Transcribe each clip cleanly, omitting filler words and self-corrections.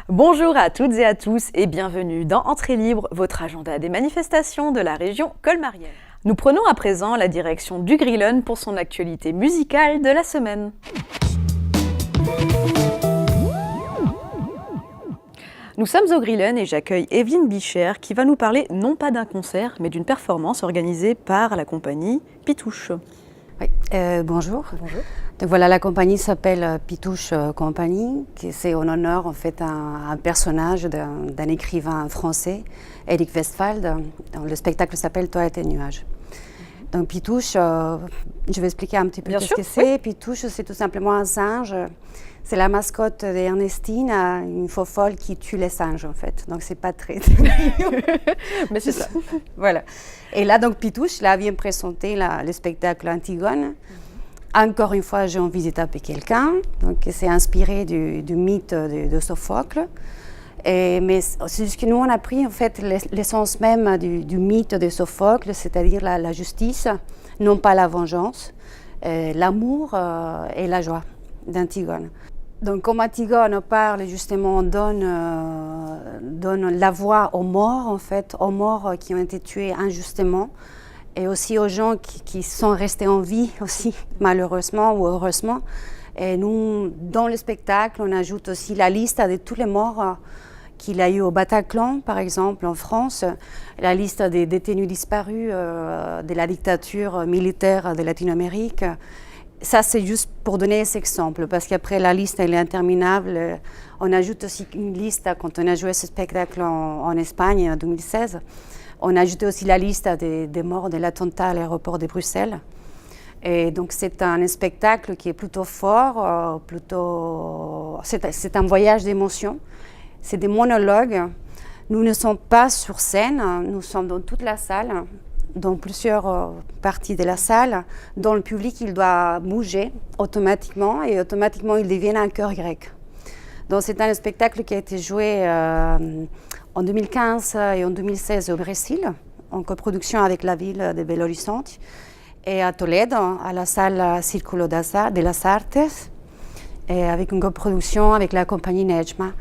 Bonjour à toutes et à tous et bienvenue dans Entrée libre, votre agenda des manifestations de la région colmarienne. Nous prenons à présent la direction du Grillen pour son actualité musicale de la semaine. Nous sommes au Grillen et j'accueille Evelyne Bicher qui va nous parler non pas d'un concert mais d'une performance organisée par la compagnie Pitouche. Oui, bonjour. Bonjour. Donc voilà, la compagnie s'appelle Pitouche Compagnie, c'est en honneur en fait un personnage d'un écrivain français, Éric Westphal. Le spectacle s'appelle Toi et tes nuages. Donc Pitouche, je vais expliquer un petit peu ce que c'est. Oui. Pitouche, c'est tout simplement un singe. C'est la mascotte d'Ernestine, une faux folle qui tue les singes en fait. Donc c'est pas très mais c'est ça. Voilà. Et là donc Pitouche, là vient présenter le spectacle Antigone. Encore une fois, j'ai envie de taper quelqu'un. Donc c'est inspiré du mythe de Sophocle. Mais c'est ce que nous on a pris en fait l'essence même du mythe de Sophocle, c'est-à-dire la justice, non pas la vengeance, l'amour et la joie d'Antigone. Donc comme Antigone parle justement, on donne la voix aux morts en fait, aux morts qui ont été tués injustement, et aussi aux gens qui sont restés en vie aussi, malheureusement ou heureusement. Et nous, dans le spectacle, on ajoute aussi la liste de tous les morts qu'il a eu au Bataclan, par exemple, en France, la liste des détenus disparus de la dictature militaire de Latine-Amérique. Ça, c'est juste pour donner cet exemple, parce qu'après, la liste, elle est interminable. On ajoute aussi une liste, quand on a joué ce spectacle en Espagne en 2016, on a ajouté aussi la liste des morts de l'attentat à l'aéroport de Bruxelles. Et donc, c'est un spectacle qui est plutôt fort, c'est un voyage d'émotions. C'est des monologues. Nous ne sommes pas sur scène, nous sommes dans toute la salle, dans plusieurs parties de la salle. Dans le public, il doit bouger automatiquement et automatiquement, il devient un chœur grec. Donc, c'est un spectacle qui a été joué en 2015 et en 2016 au Brésil, en coproduction avec la ville de Belo Horizonte, et à Toledo, à la salle Círculo de las Artes, et avec une coproduction avec la compagnie Nejma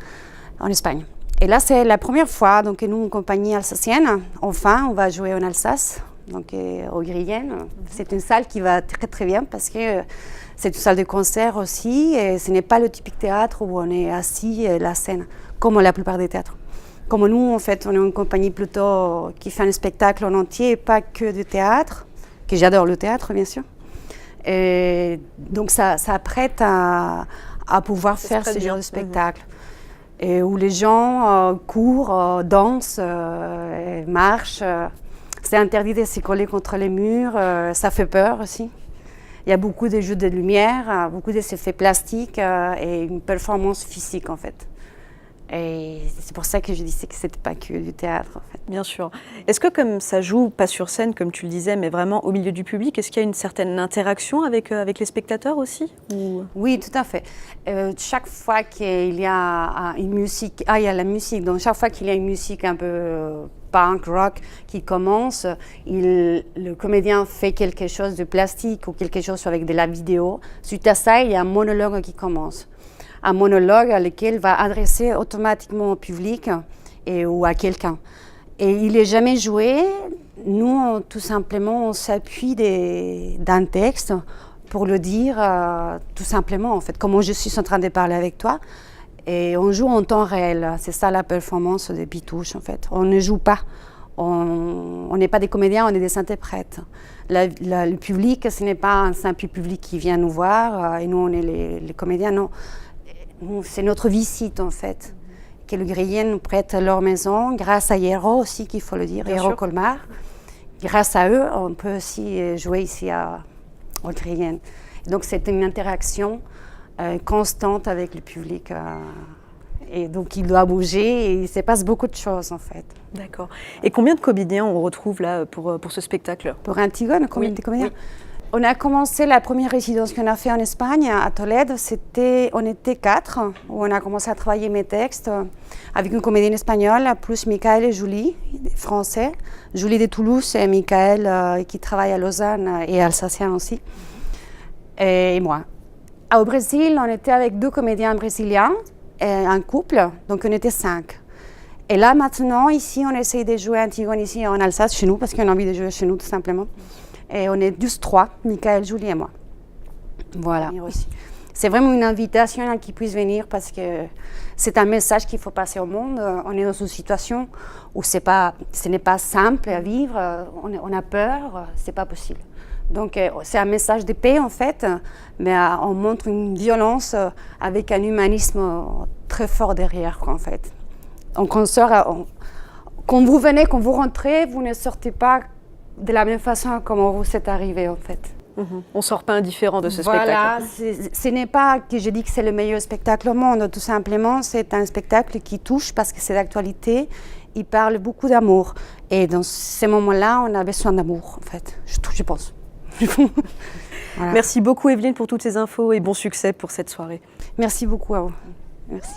en Espagne. Et là, c'est la première fois, donc nous, une compagnie alsacienne, enfin, on va jouer en Alsace, donc au Grillen. C'est une salle qui va très très bien parce que c'est une salle de concert aussi, et ce n'est pas le typique théâtre où on est assis à la scène, comme la plupart des théâtres. Comme nous, en fait, on est une compagnie plutôt qui fait un spectacle en entier et pas que du théâtre, que j'adore le théâtre, bien sûr. Et donc, ça prête à pouvoir faire ce genre de spectacle. Et où les gens courent, dansent, marchent. C'est interdit de se coller contre les murs, ça fait peur aussi. Il y a beaucoup de jeux de lumière, beaucoup d'effets plastiques et une performance physique en fait. Et c'est pour ça que je disais que c'était pas que du théâtre en fait. Bien sûr. Est-ce que comme ça joue pas sur scène comme tu le disais, mais vraiment au milieu du public, est-ce qu'il y a une certaine interaction avec les spectateurs aussi ou... Oui, tout à fait. Chaque fois qu'il y a une musique, il y a la musique. Donc chaque fois qu'il y a une musique un peu punk rock qui commence, le comédien fait quelque chose de plastique ou quelque chose avec de la vidéo. Suite à ça, il y a un monologue qui commence. Un monologue à lequel va adresser automatiquement au public ou à quelqu'un. Et il n'est jamais joué. Nous, tout simplement, on s'appuie d'un texte pour le dire tout simplement, en fait, comme je suis en train de parler avec toi. Et on joue en temps réel. C'est ça la performance de Pitouche, en fait. On ne joue pas. On n'est pas des comédiens, on est des interprètes. Le public, ce n'est pas un simple public qui vient nous voir et nous, on est les comédiens, non. C'est notre visite, en fait, que le Grillen nous prête leur maison, grâce à Hierro aussi, qu'il faut le dire, Hierro Colmar. Grâce à eux, on peut aussi jouer ici au Grillen. Donc, c'est une interaction constante avec le public. Et donc, il doit bouger et il se passe beaucoup de choses, en fait. D'accord. Et combien de comédiens on retrouve là pour ce spectacle ? Pour Antigone, combien de comédiens ? On a commencé la première résidence qu'on a fait en Espagne, à Tolède. On était 4, où on a commencé à travailler mes textes avec une comédienne espagnole, plus Michael et Julie, français. Julie de Toulouse et Michael qui travaille à Lausanne et alsacien aussi. Et moi. Au Brésil, on était avec 2 comédiens brésiliens, et un couple, donc on était 5. Et là maintenant, ici, on essaye de jouer Antigone ici en Alsace, chez nous, parce qu'on a envie de jouer chez nous tout simplement. Et on est juste 3, Michael, Julie et moi. Voilà. C'est vraiment une invitation à qu'ils puissent venir parce que c'est un message qu'il faut passer au monde. On est dans une situation où ce n'est pas simple à vivre, on a peur, c'est pas possible. Donc c'est un message de paix en fait, mais on montre une violence avec un humanisme très fort derrière en fait. Donc quand vous venez, quand vous rentrez, vous ne sortez pas de la même façon comment vous êtes arrivé en fait. On ne sort pas indifférent de ce voilà, spectacle. Ce n'est pas que je dis que c'est le meilleur spectacle au monde, tout simplement c'est un spectacle qui touche parce que c'est d'actualité, il parle beaucoup d'amour. Et dans ces moments-là, on a besoin d'amour en fait, je pense. Voilà. Merci beaucoup Evelyne pour toutes ces infos et bon succès pour cette soirée. Merci beaucoup à vous. Merci.